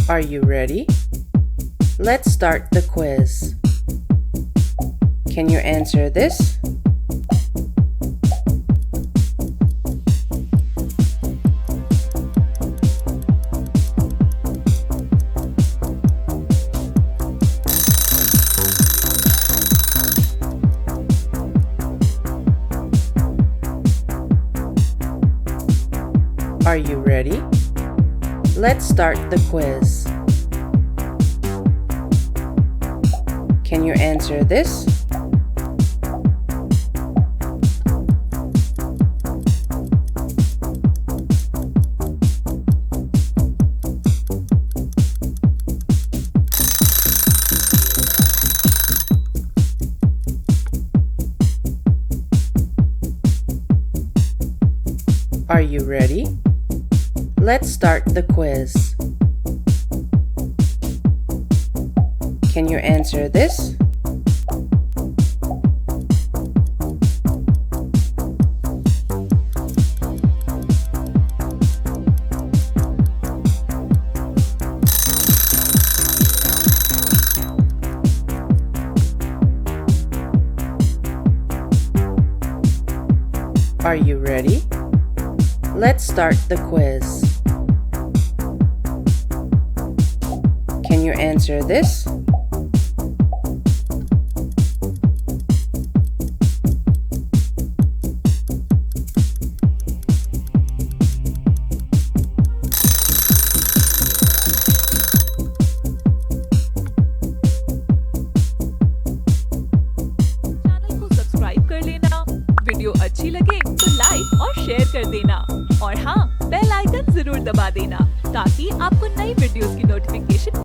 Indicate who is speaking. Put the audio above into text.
Speaker 1: Are you ready? Let's start the quiz. Can you answer this? Are you ready? Let's start the quiz. Can you answer this? Are you ready? Let's start the quiz. Can you answer this? Are you ready? Let's start the quiz. Can you answer this?
Speaker 2: Channel को subscribe कर लेना, video अच्छी लगे तो like और share कर देना और हाँ, बेल आइकन जरूर दबा देना ताकि आपको नई वीडियोस की